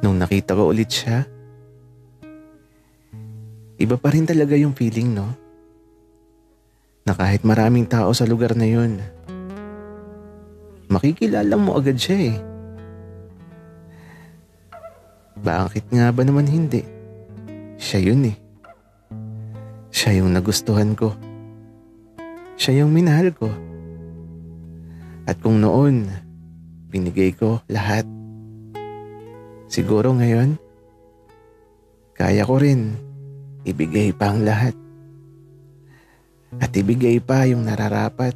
Nung nakita ko ulit siya, iba pa rin talaga yung feeling, no? Na kahit maraming tao sa lugar na yun, makikilala mo agad siya eh. Bakit nga ba naman hindi? Siya yun eh. Siya yung nagustuhan ko. Siya yung minahal ko. At kung noon, binigay ko lahat. Siguro ngayon, kaya ko rin ibigay pa ang lahat. At ibigay pa yung nararapat.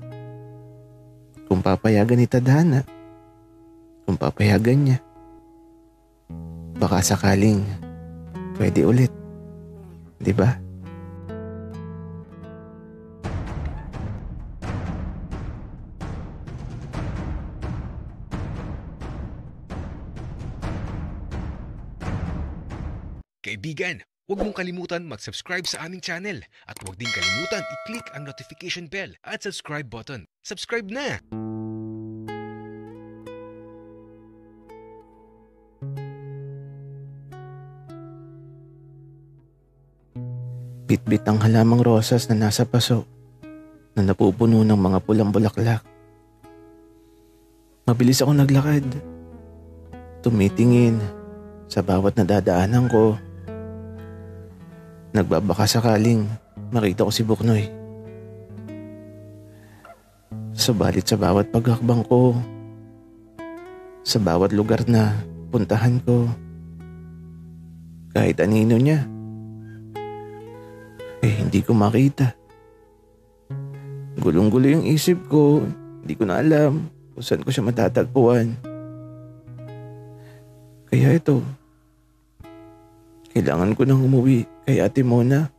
Kung papayagan ni Tadhana, kung papayagan niya, baka sakaling pwede ulit. Diba? Kaibigan, huwag mong kalimutan mag-subscribe sa aming channel at huwag din kalimutan i-click ang notification bell at subscribe button. Subscribe na! Bitbit ang halamang rosas na nasa paso na napupuno ng mga pulang bulaklak. Mabilis ako naglakad. Tumitingin sa bawat nadadaanan ko. Nagbabaka sakaling makita ko si Buknoy. Subalit sa bawat paghakbang ko, sa bawat lugar na puntahan ko, kahit anino niya, hindi ko makita. Gulong-gulo yung isip ko, hindi ko na alam kung saan ko siya matatagpuan. Kaya ito, kailangan ko nang umuwi kay Ate Mona.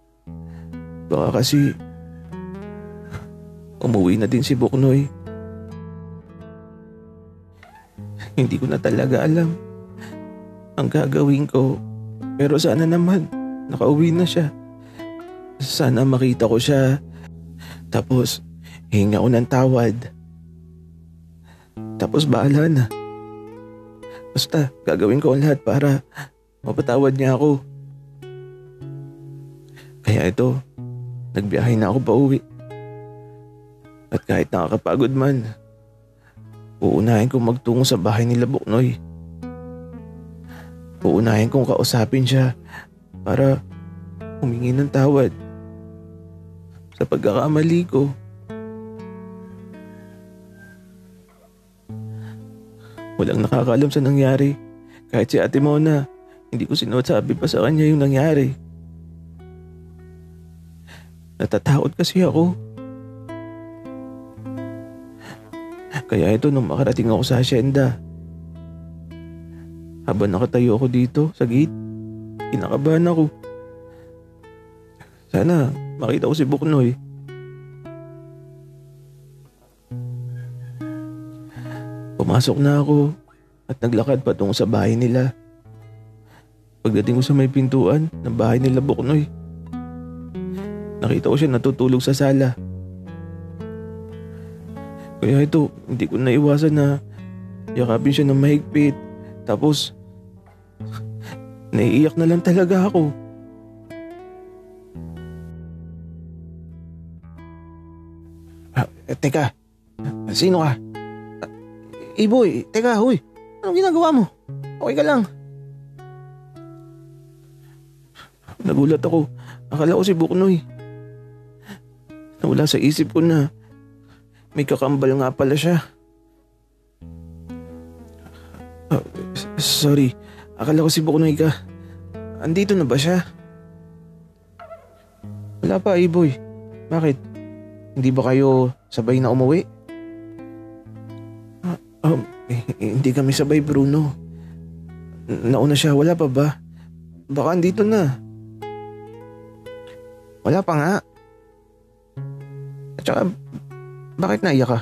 Baka kasi umuwi na din si Buknoy. Hindi ko na talaga alam ang gagawin ko. Pero sana naman nakauwi na siya. Sana makita ko siya. Tapos hinga ko ng tawad. Tapos bahala na. Basta gagawin ko ang lahat para mapatawad niya ako. Kaya ito, nagbiyahe na ako pauwi. At kahit nakakapagod man, uunahin kong magtungo sa bahay nila Buknoy. Uunahin kong kausapin siya para humingi ng tawad sa pagkakamali ko. Walang nakakaalam sa nangyari. Kahit si Ate Mona, hindi ko sinasabi pa sa kanya yung nangyari. Natatakot kasi ako. Kaya ito nung makarating ako sa asyenda, habang nakatayo ako dito sa gate, kinakabahan ako. Sana makita ko si Buknoy. Pumasok na ako at naglakad patungo sa bahay nila. Pagdating ko sa may pintuan ng bahay nila Buknoy, nakita ko siya natutulog sa sala. Kaya ito, hindi ko naiwasan na yakapin siya ng mahigpit. Tapos, naiiyak na lang talaga ako. Teka, sino ka? Iboy, teka, huy. Anong ginagawa mo? Okay ka lang? Nagulat ako. Akala ko si Buknoy. Nawala sa isip ko na may kakambal nga pala siya. Sorry, akala ko si Buknoy ka. Andito na ba siya? Wala pa, Iboy. Bakit? Hindi ba kayo sabay na umuwi? Hindi kami sabay, Bruno. Nauna siya, wala pa ba? Baka andito na. Wala pa nga. At saka, bakit naiyak ka?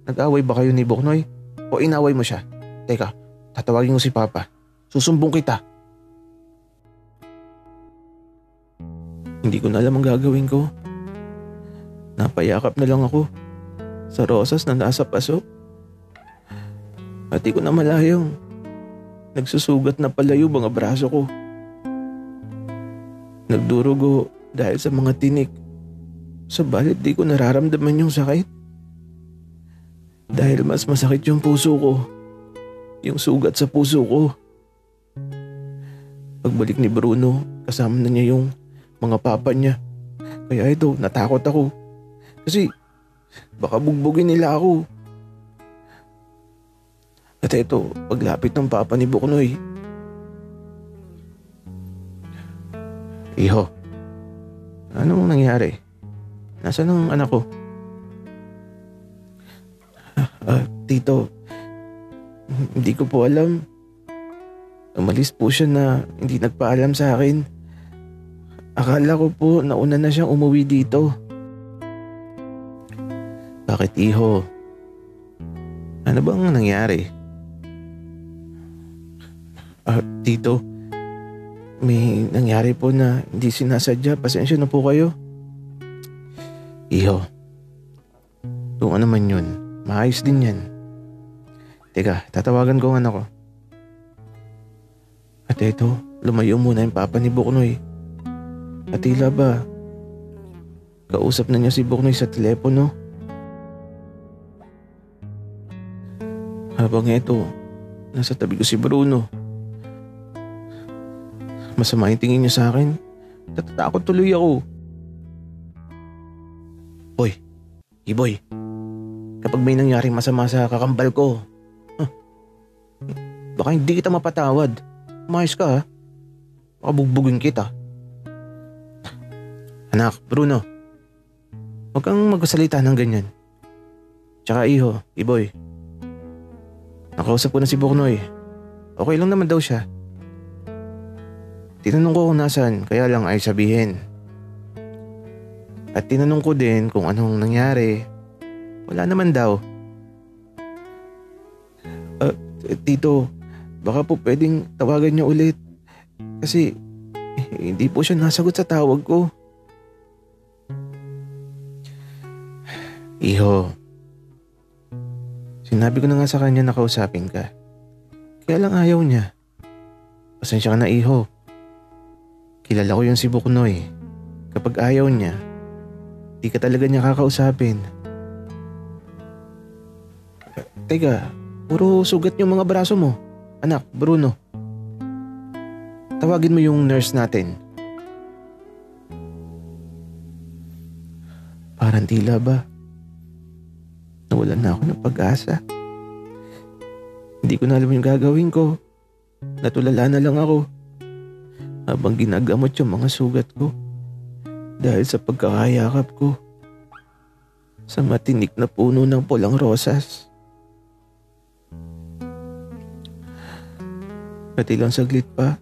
Nag-away ba kayo ni Buknoy? O inaway mo siya? Teka, tatawagin ko si Papa. Susumbong kita. Hindi ko na alam ang gagawin ko. Napayakap na lang ako sa rosas na nasa paso. At di ko na malayong Nagsusugat na pala yung mga braso ko. Nagdurugo dahil sa mga tinik. Subalit di ko nararamdaman yung sakit. Dahil mas masakit yung puso ko. Yung sugat sa puso ko. Pagbalik ni Bruno, kasama na niya yung mga papa niya. Kaya ito, natakot ako. Kasi baka bugbugin nila ako. At ito, paglapit ng papa ni Buknoy. Iho, anong nangyari? Nasaan ang anak ko? Tito, hindi ko po alam. Umalis po siya na hindi nagpaalam sa akin. Akala ko po nauna na siyang umuwi dito. Bakit, Iho? Ano bang nangyari? Tito, may nangyari po na hindi sinasadya. Pasensya na po kayo. Iho, kung ano man yun, maayos din yan. Teka, tatawagan ko ang anak ko. At eto, lumayo muna yung papa ni Buknoy. At tila ba, kausap na niya si Buknoy sa telepono. Habang eto, nasa tabi ko si Bruno. Masama yung tingin niya sa akin. Natatakot tuloy ako. Boy, Iboy, kapag may nangyaring masama sa kakambal ko, baka hindi kita mapatawad. Umayos ka ha. Baka bugbugin kita. Anak, Bruno, huwag kang magsalita ng ganyan. Tsaka Iho, Iboy, nakausap ko na si Buknoy. Okay lang naman daw siya. Tinanong ko kung nasaan, kaya lang ay sabihin. At tinanong ko din kung anong nangyari. Wala naman daw. Tito, baka po pwedeng tawagan niyo ulit. Kasi hindi po siya nasagot sa tawag ko. Iho, sinabi ko na nga sa kanya na kausapin ka. Kaya lang ayaw niya. Pasensya ka na, Iho. Kilala ko yung si Buknoy. Kapag ayaw niya, di ka talaga niya kakausapin. Teka, puro sugat yung mga braso mo. Anak, Bruno. Tawagin mo yung nurse natin. Parang tila ba nawalan na ako ng pag-asa. Hindi ko na alam yung gagawin ko. Natulala na lang ako habang ginagamot yung mga sugat ko dahil sa pagkakayakap ko sa matinik na puno ng pulang rosas. At ilang saglit pa,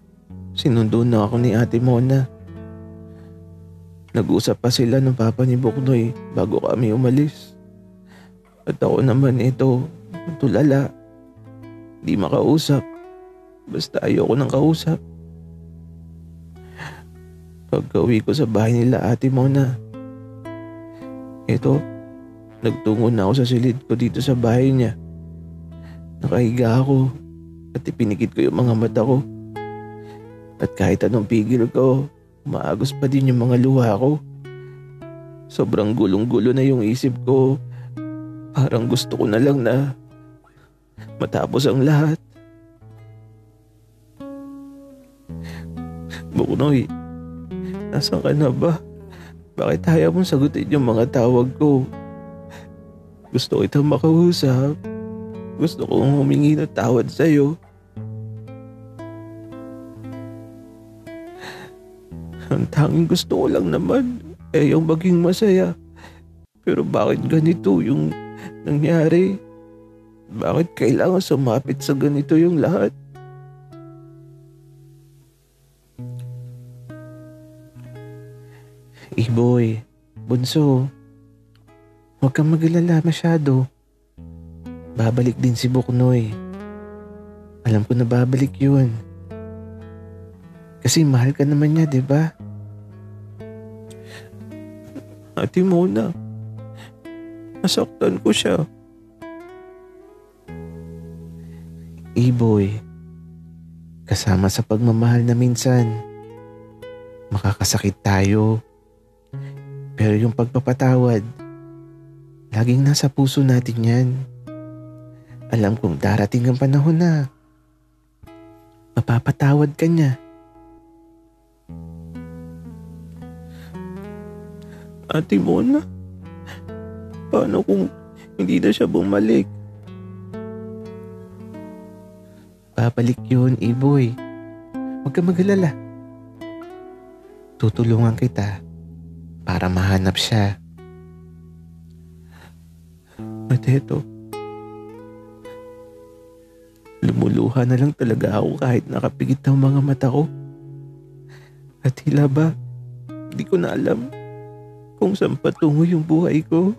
sinundo na ako ni Ate Mona. Nag-usap pa sila ng papa ni Buknoy bago kami umalis. At ako naman ito, tulala. Di makausap. Basta ayoko nang kausap. Pagka-uwi ko sa bahay nila Ate Mona, ito, nagtungo na ako sa silid ko dito sa bahay niya. Nakahiga ako at ipinikit ko yung mga mata ko. At kahit anong pigil ko, maagos pa din yung mga luha ko. Sobrang gulong-gulo na yung isip ko. Parang gusto ko na lang na matapos ang lahat. Buknoy, nasaan ka na ba? Bakit ayaw mong sagutin yung mga tawag ko? Gusto kitang makausap. Gusto kong humingi ng tawad sa'yo. Ang tanging gusto ko lang naman ay yung maging masaya. Pero bakit ganito yung nangyari? Bakit kailangan sumapit sa ganito yung lahat? Boy, bunso, huwag kang mag-alala masyado. Babalik din si Buknoy. Alam ko na babalik yun. Kasi mahal ka naman niya, di ba? Ate Mona, nasaktan ko siya. Boy, Kasama sa pagmamahal na minsan, makakasakit tayo. Pero yung pagpapatawad, laging nasa puso natin yan. Alam kong darating ang panahon na mapapatawad ka niya. Ate Mona, paano kung hindi na siya bumalik? Babalik yun, Iboy. Huwag ka mag-alala. Tutulungan kita para mahanap siya. At eto, lumuluha na lang talaga ako kahit nakapigit ang mga mata ko. At tila ba, di ko na alam kung saan patungo yung buhay ko.